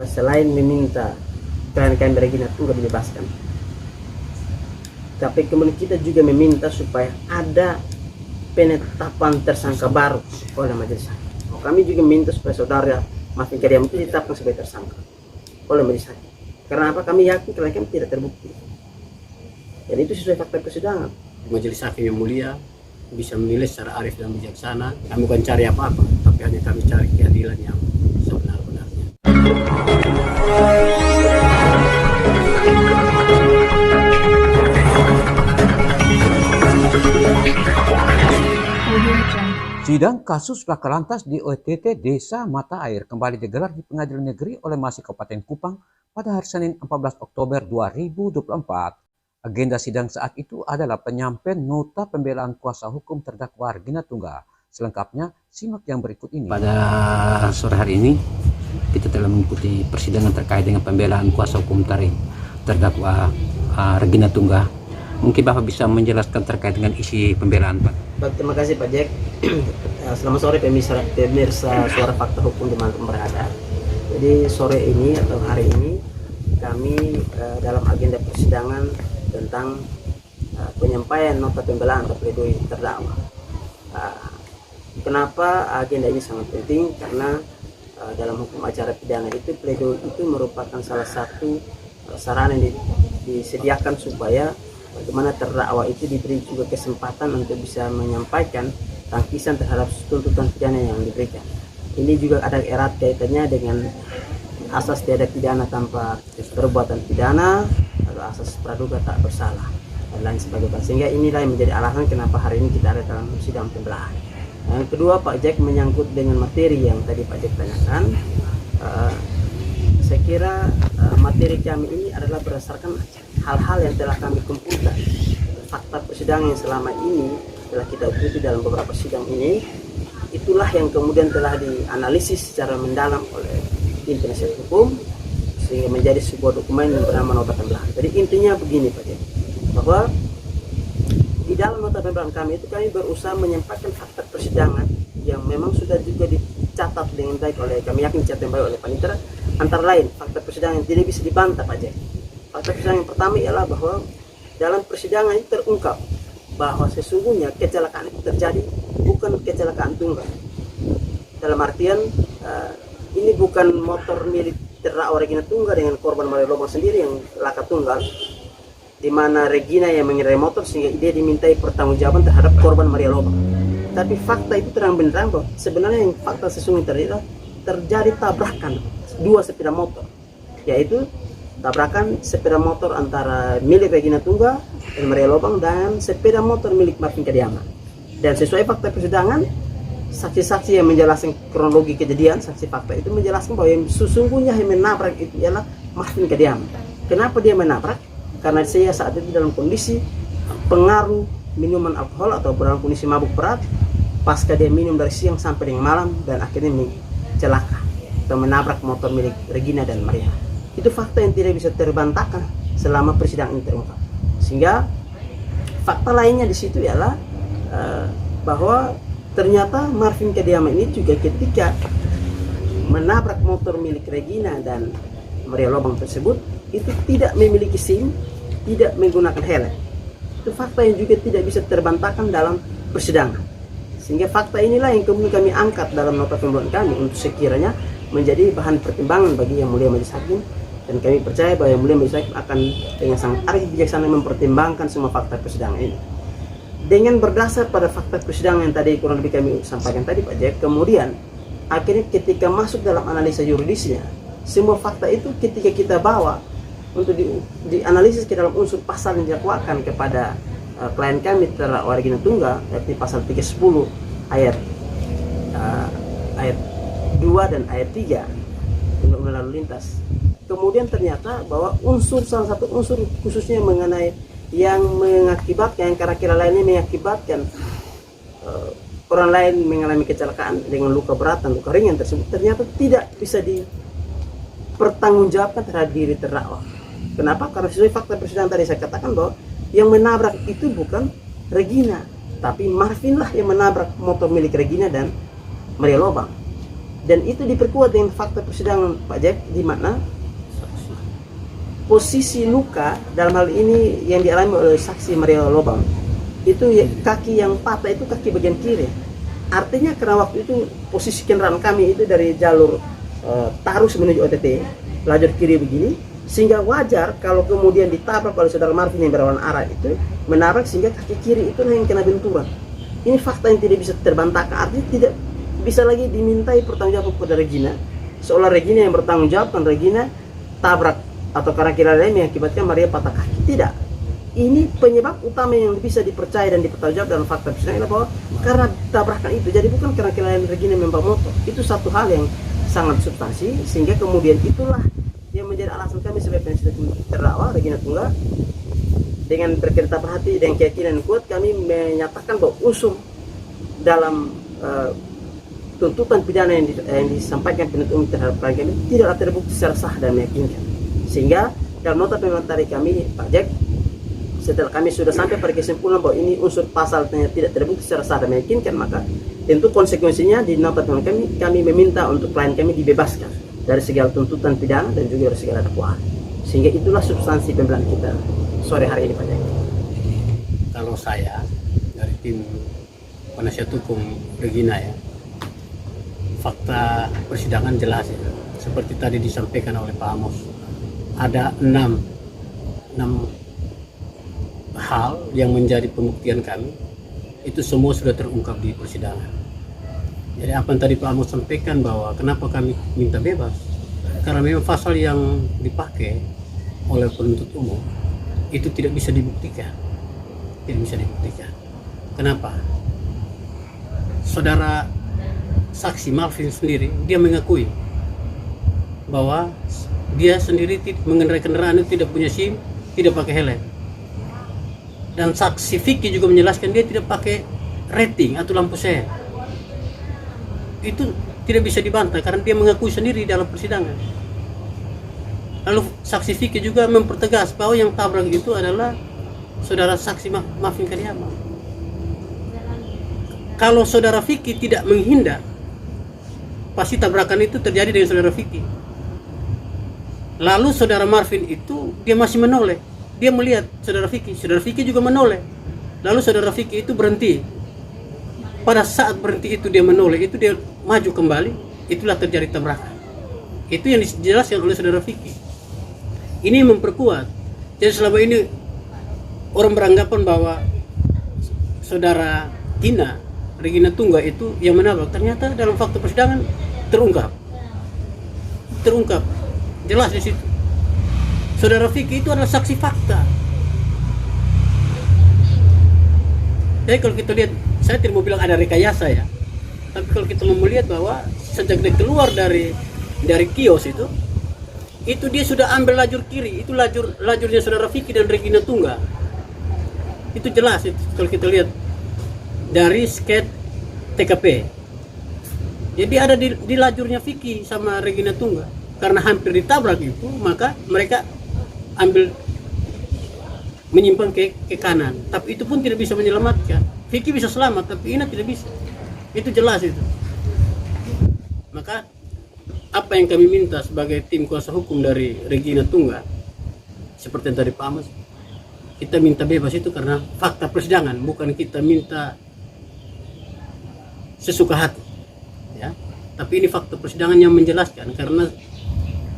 selain meminta klien Regina Tunggal dibebaskan, tapi kemudian kita juga meminta supaya ada penetapan tersangka baru oleh majelis hakim. Kami juga minta supaya saudara Marvin Kadiam itu ditetapkan sebagai tersangka oleh majelis hakim. Karena apa? Kami yakin klien kami tidak terbukti. Dan itu sesuai fakta persidangan. Majelis hakim yang mulia bisa menilai secara arif dan bijaksana. Kami bukan cari apa-apa, tapi hanya kami cari keadilan yang sebenar-benarnya. Sidang kasus laka lantas di OTT Desa Mata Air kembali digelar di Pengadilan Negeri oleh Masih Kabupaten Kupang pada hari Senin 14 Oktober 2024. Agenda sidang saat itu adalah penyampaian nota pembelaan kuasa hukum terdakwa Regina Tunggal. Selengkapnya, simak yang berikut ini. Pada sore hari ini, kita telah mengikuti persidangan terkait dengan pembelaan kuasa hukum terdakwa Regina Tunggal. Mungkin Bapak bisa menjelaskan terkait dengan isi pembelaan, Pak. Terima kasih Pak Jack. Selamat sore pemirsa Suara Fakta Hukum dimanapun berada. Jadi sore ini atau hari ini kami dalam agenda persidangan tentang penyampaian nota pembelaan atau pledoi terdakwa. Kenapa agenda ini sangat penting? Karena dalam hukum acara pidana itu pledoi itu merupakan salah satu sarana yang disediakan supaya bagaimana terdakwa itu diberi juga kesempatan untuk bisa menyampaikan tangkisan terhadap tuntutan pidana yang diberikan. Ini juga ada erat kaitannya dengan asas tiada pidana tanpa perbuatan pidana atau asas praduga tak bersalah dan lain sebagainya. Sehingga inilah yang menjadi alasan kenapa hari ini kita ada dalam sidang pembelaan. Yang kedua, Pak Jack, menyangkut dengan materi yang tadi Pak Jack tanyakan. Saya kira materi kami ini adalah berdasarkan hal-hal yang telah kami kumpulkan, fakta persidangan yang selama ini telah kita ikuti dalam beberapa sidang ini. Itulah yang kemudian telah dianalisis secara mendalam oleh tim penasihat hukum sehingga menjadi sebuah dokumen yang bernama nota pembelaan. Jadi intinya begini Pak Jack, bahwa di dalam nota pembelaan kami itu kami berusaha menyampaikan fakta persidangan yang memang sudah juga dicatat dengan baik oleh kami yakin dicatat dengan baik oleh panitera. Antara lain fakta persidangan yang tidak bisa dibantah Pak Jack. Fakta persidangan yang pertama ialah bahwa dalam persidangan itu terungkap bahwa sesungguhnya kecelakaan itu terjadi bukan kecelakaan tunggal. Dalam artian ini bukan motor milik terdakwa Regina Tunggal dengan korban Maria Lobang sendiri yang laka tunggal, di mana Regina yang mengendarai motor sehingga dia dimintai pertanggungjawaban terhadap korban Maria Lobang. Tapi fakta itu terang benderang bahwa sebenarnya yang fakta sesungguhnya terjadi tabrakan dua sepeda motor, yaitu tabrakan sepeda motor antara milik Regina Tunggal dan Maria Lobang dan sepeda motor milik Marvin Kadiama. Dan sesuai fakta persidangan, saksi-saksi yang menjelaskan kronologi kejadian, saksi fakta itu menjelaskan bahwa yang sesungguhnya yang menabrak itu ialah Marvin Kadiama. Kenapa dia menabrak? Karena saya saat itu dalam kondisi pengaruh minuman alkohol atau dalam kondisi mabuk berat, pasca dia minum dari siang sampai dengan malam dan akhirnya celaka atau menabrak motor milik Regina dan Maria. Itu fakta yang tidak bisa terbantahkan selama persidangan ini terungkap. Sehingga fakta lainnya di situ ialah bahwa ternyata Marvin Kadiama ini juga ketika menabrak motor milik Regina dan Maria Lobang tersebut itu tidak memiliki SIM, tidak menggunakan helm. Itu fakta yang juga tidak bisa terbantahkan dalam persidangan. Sehingga fakta inilah yang kemudian kami angkat dalam nota pembelaan kami untuk sekiranya menjadi bahan pertimbangan bagi Yang Mulia Majelis Hakim, dan kami percaya bahwa Yang Mulia Majelis Hakim akan dengan sangat arif bijaksana mempertimbangkan semua fakta persidangan ini. Dengan berdasar pada fakta persidangan yang tadi kurang lebih kami sampaikan tadi Pak Jack, kemudian akhirnya ketika masuk dalam analisa yuridisnya, semua fakta itu ketika kita bawa untuk dianalisis ke dalam unsur pasal yang didakwakan kepada klien kami terdakwa Regina Tunggal, yakni pasal 310 ayat 2 dan ayat 3 Undang-Undang Lalu Lintas. Kemudian ternyata bahwa salah satu unsur khususnya mengenai yang mengakibatkan, yang kira-kira lainnya mengakibatkan orang lain mengalami kecelakaan dengan luka berat dan luka ringan tersebut ternyata tidak bisa dipertanggungjawabkan terhadap diri terdakwa. Kenapa? Karena sesuai fakta persidangan tadi saya katakan bahwa yang menabrak itu bukan Regina, tapi Marvin lah yang menabrak motor milik Regina dan Maria Lobang. Dan itu diperkuat dengan fakta persidangan Pak Jack, di mana posisi luka dalam hal ini yang dialami oleh saksi Maria Lobang itu kaki yang patah itu kaki bagian kiri. Artinya karena waktu itu posisi kendaraan kami itu dari jalur Tarus menuju OTT, lajur kiri begini, sehingga wajar kalau kemudian ditabrak oleh saudara Marvin yang berlawan arah itu menabrak sehingga kaki kiri itu yang kena benturan. Ini fakta yang tidak bisa terbantahkan, artinya tidak bisa lagi dimintai pertanggungjawaban kepada Regina, seolah Regina yang bertanggung jawab dan Regina tabrak atau karena kira lain mengakibatkan Maria patah kaki. Tidak. Ini penyebab utama yang bisa dipercaya dan dipertanggungjawab dalam fakta persidangan adalah bahwa karena tabrakan itu, jadi bukan karena kira lain Regina membawa motor. Itu satu hal yang sangat substansi, sehingga kemudian itulah yang menjadi alasan kami sebagai penasihat terdakwa Regina Tunggal dengan berkata hati dan keyakinan kuat kami menyatakan bahwa unsur dalam tuntutan pidana yang disampaikan penuntut umum terhadap klien kami tidaklah terbukti secara sah dan meyakinkan. Sehingga dalam nota pembelaan kami Pak Jack, setelah kami sudah sampai pada kesimpulan bahwa ini unsur pasal tidak terbukti secara sah dan meyakinkan, maka tentu konsekuensinya di nota pembelaan kami meminta untuk klien kami dibebaskan dari segala tuntutan pidana dan juga dari segala dakwaan. Sehingga itulah substansi pembelaan kita sore hari ini Pak Jack. Kalau saya dari tim penasihat hukum Regina ya, fakta persidangan jelas ya. Seperti tadi disampaikan oleh Pak Amos, ada 6 hal yang menjadi pembuktian kami, itu semua sudah terungkap di persidangan. Jadi apa yang tadi Pak Amos sampaikan bahwa kenapa kami minta bebas, karena memang pasal yang dipakai oleh penuntut umum itu tidak bisa dibuktikan. Kenapa? Saudara saksi Marvin sendiri, dia mengakui bahwa dia sendiri mengendarai kendaraan itu tidak punya SIM, tidak pakai helm. Dan saksi Vicky juga menjelaskan dia tidak pakai rating atau lampu sen. Itu tidak bisa dibantah karena dia mengakui sendiri dalam persidangan. Lalu saksi Vicky juga mempertegas bahwa yang tabrak itu adalah saudara saksi Marvin Kadiama. Kalau saudara Vicky tidak menghindar, pasti tabrakan itu terjadi dengan saudara Vicky. Lalu saudara Marvin itu dia masih menoleh, dia melihat saudara Vicky juga menoleh. Lalu saudara Vicky itu berhenti. Pada saat berhenti itu dia menoleh, itu dia maju kembali, itulah terjadi tabrakan. Itu yang dijelaskan oleh saudara Vicky. Ini memperkuat. Jadi selama ini orang beranggapan bahwa saudara Tina Regina Tunggal itu yang menabrak, ternyata dalam fakta persidangan terungkap jelas di situ. Saudara Vicky itu adalah saksi fakta. Jadi kalau kita lihat, saya tidak mau bilang ada rekayasa ya, tapi kalau kita mau melihat bahwa sejak dia keluar dari kios itu dia sudah ambil lajur kiri, itu lajurnya saudara Vicky dan Regina Tunggal. Itu jelas itu kalau kita lihat dari skate TKP. Jadi ada di lajurnya Vicky sama Regina Tunggal. Karena hampir ditabrak itu, maka mereka menyimpang ke kanan. Tapi itu pun tidak bisa menyelamatkan. Vicky bisa selamat, tapi Ina tidak bisa. Itu jelas itu. Maka apa yang kami minta sebagai tim kuasa hukum dari Regina Tunggal, seperti yang tadi Pak Amos, kita minta bebas itu karena fakta persidangan, bukan kita minta sesuka hati, ya. Tapi ini fakta persidangan yang menjelaskan, karena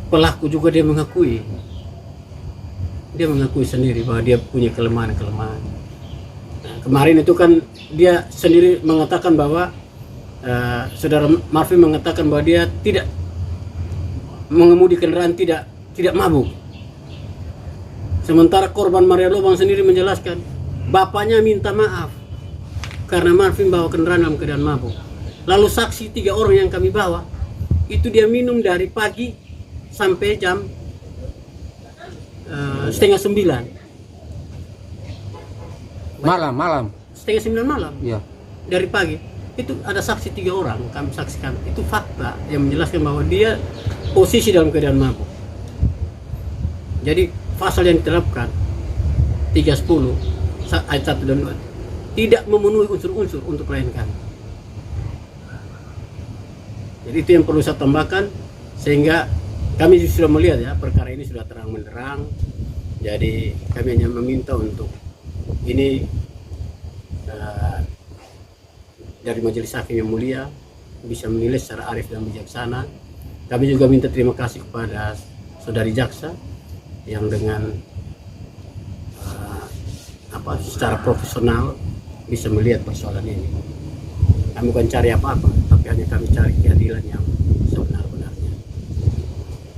pelaku juga dia mengakui sendiri bahwa dia punya kelemahan. Nah, kemarin itu kan dia sendiri mengatakan bahwa saudara Marvin mengatakan bahwa dia tidak mengemudi kendaraan tidak mabuk. Sementara korban Maria Lobang sendiri menjelaskan bapaknya minta maaf karena Marvin bawa kendaraan dalam keadaan mabuk. Lalu saksi 3 orang yang kami bawa itu dia minum dari pagi sampai jam 8:30 Malam. 8:30 malam. Iya. Dari pagi itu ada saksi 3 orang kami saksikan. Itu fakta yang menjelaskan bahwa dia posisi dalam keadaan mabuk. Jadi pasal yang diterapkan 310 ayat 1 dan 2 tidak memenuhi unsur-unsur untuk klien kami. Jadi itu yang perlu saya tambahkan, sehingga kami sudah melihat ya perkara ini sudah terang benderang. Jadi kami hanya meminta untuk ini dari majelis hakim yang mulia bisa menilai secara arif dan bijaksana. Kami juga minta terima kasih kepada saudari jaksa yang dengan secara profesional bisa melihat persoalan ini. Kami bukan cari apa-apa, tapi hanya kami cari keadilan yang sebenar-benarnya.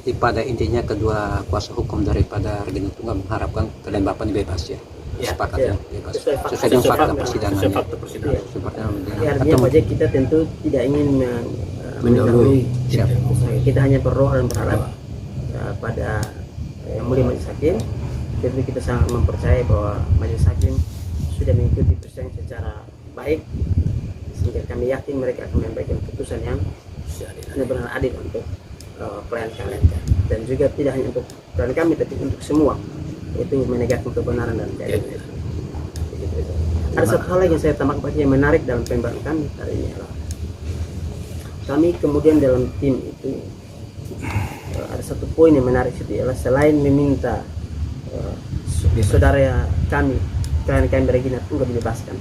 Jadi pada intinya kedua kuasa hukum daripada Regina Tunggal mengharapkan kalian Bapak bebas ya. Ya, Sepakat ya. ya, bebas. Sesuai Sesuai dengan fakta persidangan. Sesuai Ya. fakta persidangan. Seperti Ya, artinya Pak Jack, kita tentu tidak ingin mendahului. Siap. Kita hanya berdoa dan berharap pada yang mulia majelis hakim. Tentu kita sangat mempercayai bahwa majelis hakim sudah mengikuti persidangan secara baik, sehingga kami yakin mereka akan memberikan keputusan yang benar-benar adil untuk klien kalian, dan juga tidak hanya untuk klien kami tapi untuk semua, itu menegakkan kebenaran dan keadilan. Ada satu hal lagi yang saya tambahkan yang menarik dalam pembahasan kami hari ini adalah kami kemudian dalam tim itu ada satu poin yang menarik itu adalah selain meminta saudara kami, klien kami Regina Tunggal dibebaskan,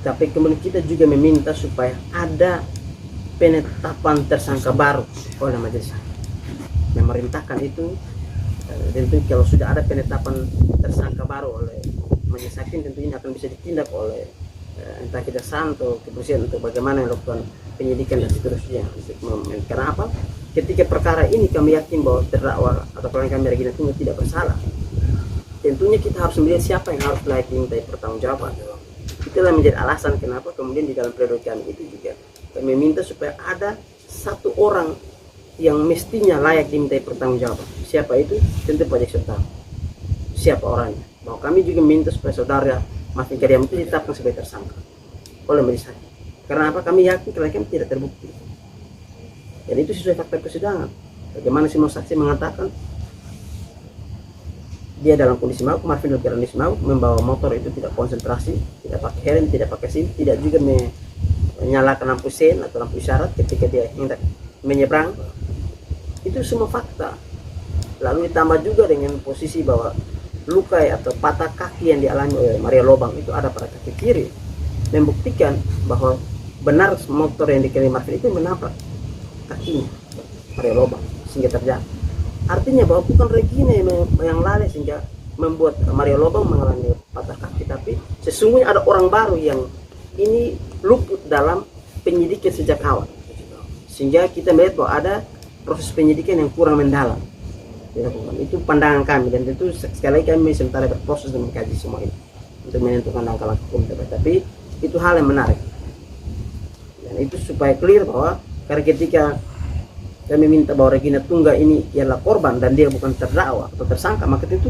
tapi kemudian kita juga meminta supaya ada penetapan tersangka baru oleh majelis hakim. Memerintahkan itu tentu kalau sudah ada penetapan tersangka baru oleh majelis hakim, tentu ini akan bisa ditindak oleh entah kejaksaan atau kepolisian untuk bagaimana melakukan penyidikan dan seterusnya. Karena apa? Ketika perkara ini kami yakin bahwa terdakwa atau klien kami Regina Tunggal tidak bersalah, tentunya kita harus melihat siapa yang harus layak dimintai pertanggungjawaban. Itulah menjadi alasan kenapa kemudian di dalam pledoi kami itu juga kami minta supaya ada satu orang yang mestinya layak dimintai pertanggungjawaban. Siapa itu? Tentu Pak Jackson tahu siapa orangnya. Bahwa kami juga minta supaya saudara Marvin Kadiam itu ditetapkan sebagai tersangka oleh majelis hakim. Karena apa? Kami yakin klien kami tidak terbukti. Dan itu sesuai fakta persidangan. Bagaimana semua saksi mengatakan dia dalam kondisi mabuk, Marvin dalam kondisi mabuk, membawa motor itu tidak konsentrasi, tidak pakai helm, tidak pakai SIM, tidak juga menyalakan lampu sen atau lampu isyarat ketika dia hendak menyeberang. Itu semua fakta. Lalu ditambah juga dengan posisi bahwa luka atau patah kaki yang dialami oleh Maria Lobang itu ada pada kaki kiri, membuktikan bahwa benar motor yang dikirim Marvin itu menabrak kakinya Maria Lobang sehingga terjatuh. Artinya bahwa bukan Regina yang lalai sehingga membuat Maria Lobang mengalami patah kaki, tapi sesungguhnya ada orang baru yang ini luput dalam penyidikan sejak awal, sehingga kita melihat bahwa ada proses penyidikan yang kurang mendalam. Itu pandangan kami, dan tentu sekali lagi kami sementara berproses dan mengkaji semua ini untuk menentukan langkah-langkah hukum terbaik. Tapi itu hal yang menarik, dan itu supaya clear bahwa karena ketika kami minta bahwa Regina Tunggal ini ialah korban dan dia bukan terdakwa atau tersangka, maka itu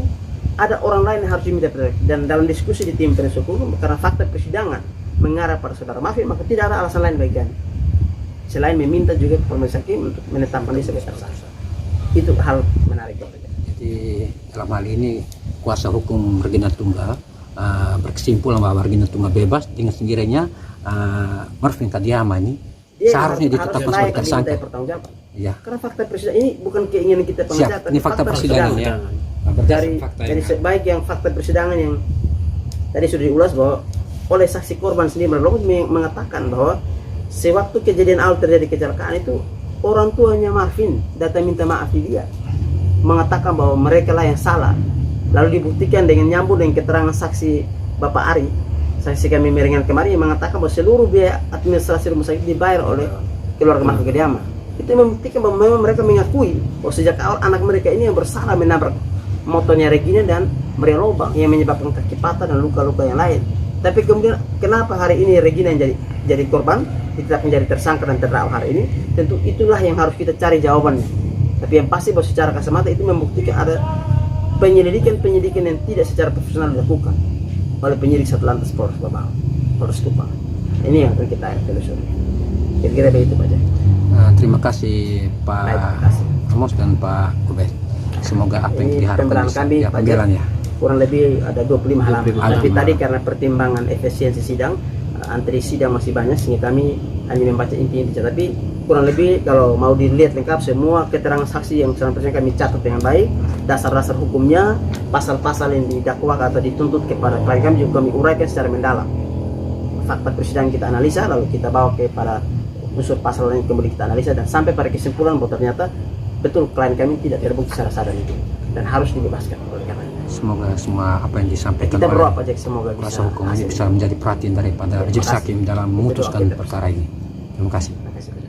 ada orang lain yang harus diminta pertanggung. Dan dalam diskusi di tim penasihat hukum, karena fakta persidangan mengarah pada saudara Marvin, maka tidak ada alasan lain bagi kami selain meminta juga kepada majelis hakim untuk menetapkan dia sebagai tersangka. Itu hal menarik. Jadi dalam hal ini kuasa hukum Regina Tunggal berkesimpulan bahwa Regina Tunggal bebas dengan sendirinya. Marvin Kadiam ini Dia seharusnya ditetapkan sebagai tersangka. Ya. Karena fakta persidangan ini bukan keinginan kita pengacara, Siap. Ini fakta persidangan ya. Dari sebaik yang fakta persidangan yang tadi sudah diulas bahwa oleh saksi korban sendiri mengatakan bahwa sewaktu kejadian awal terjadi kecelakaan itu orang tuanya Marvin datang minta maaf di dia, mengatakan bahwa mereka lah yang salah. Lalu dibuktikan dengan nyambung dengan keterangan saksi Bapak Ari, saksi kami meringan kemarin, yang mengatakan bahwa seluruh biaya administrasi rumah sakit dibayar oleh keluarga Marvin Kadiam. Itu membuktikan bahwa memang mereka mengakui bahwa sejak awal anak mereka ini yang bersalah menabrak motornya Regina dan Maria Lobang yang menyebabkan kaki patah dan luka-luka yang lain. Tapi kemudian kenapa hari ini Regina yang jadi korban, tidak menjadi tersangka dan terdakwa hari ini? Tentu itulah yang harus kita cari jawabannya. Tapi yang pasti bahwa secara kasat itu membuktikan ada penyelidikan yang tidak secara profesional dilakukan oleh penyidik Satlantas Polres Babang, Polres Kupang. Ini yang akan kita telusuri. Kira-kira begitu Pak Jack. Terima kasih Pak Amos dan Pak Ubed. Semoga apa yang diharapkan bisa ya, pembelaan ya. Kurang lebih ada 25 halaman. Tapi tadi karena pertimbangan efisiensi sidang, antri sidang masih banyak sehingga kami hanya membaca inti-inti. Tapi kurang lebih kalau mau dilihat lengkap semua keterangan saksi yang selanjutnya kami catat dengan baik, dasar-dasar hukumnya, pasal-pasal yang didakwakan atau dituntut kepada klien kami juga kami uraikan secara mendalam. Fakta persidangan kita analisa, lalu kita bawa kepada unsur pasal lain kemudian kita analisa dan sampai pada kesimpulan bahwa ternyata betul klien kami tidak terbukti secara sadar itu dan harus dibebaskan oleh karena Semoga semua apa yang disampaikan kita oleh berdoa Pak Jack semoga kuasa bisa hukum ini hasil. bisa menjadi perhatian daripada Terima majelis kasih. hakim dalam Itu memutuskan doa kita perkara ini. Terima kasih. Terima kasih.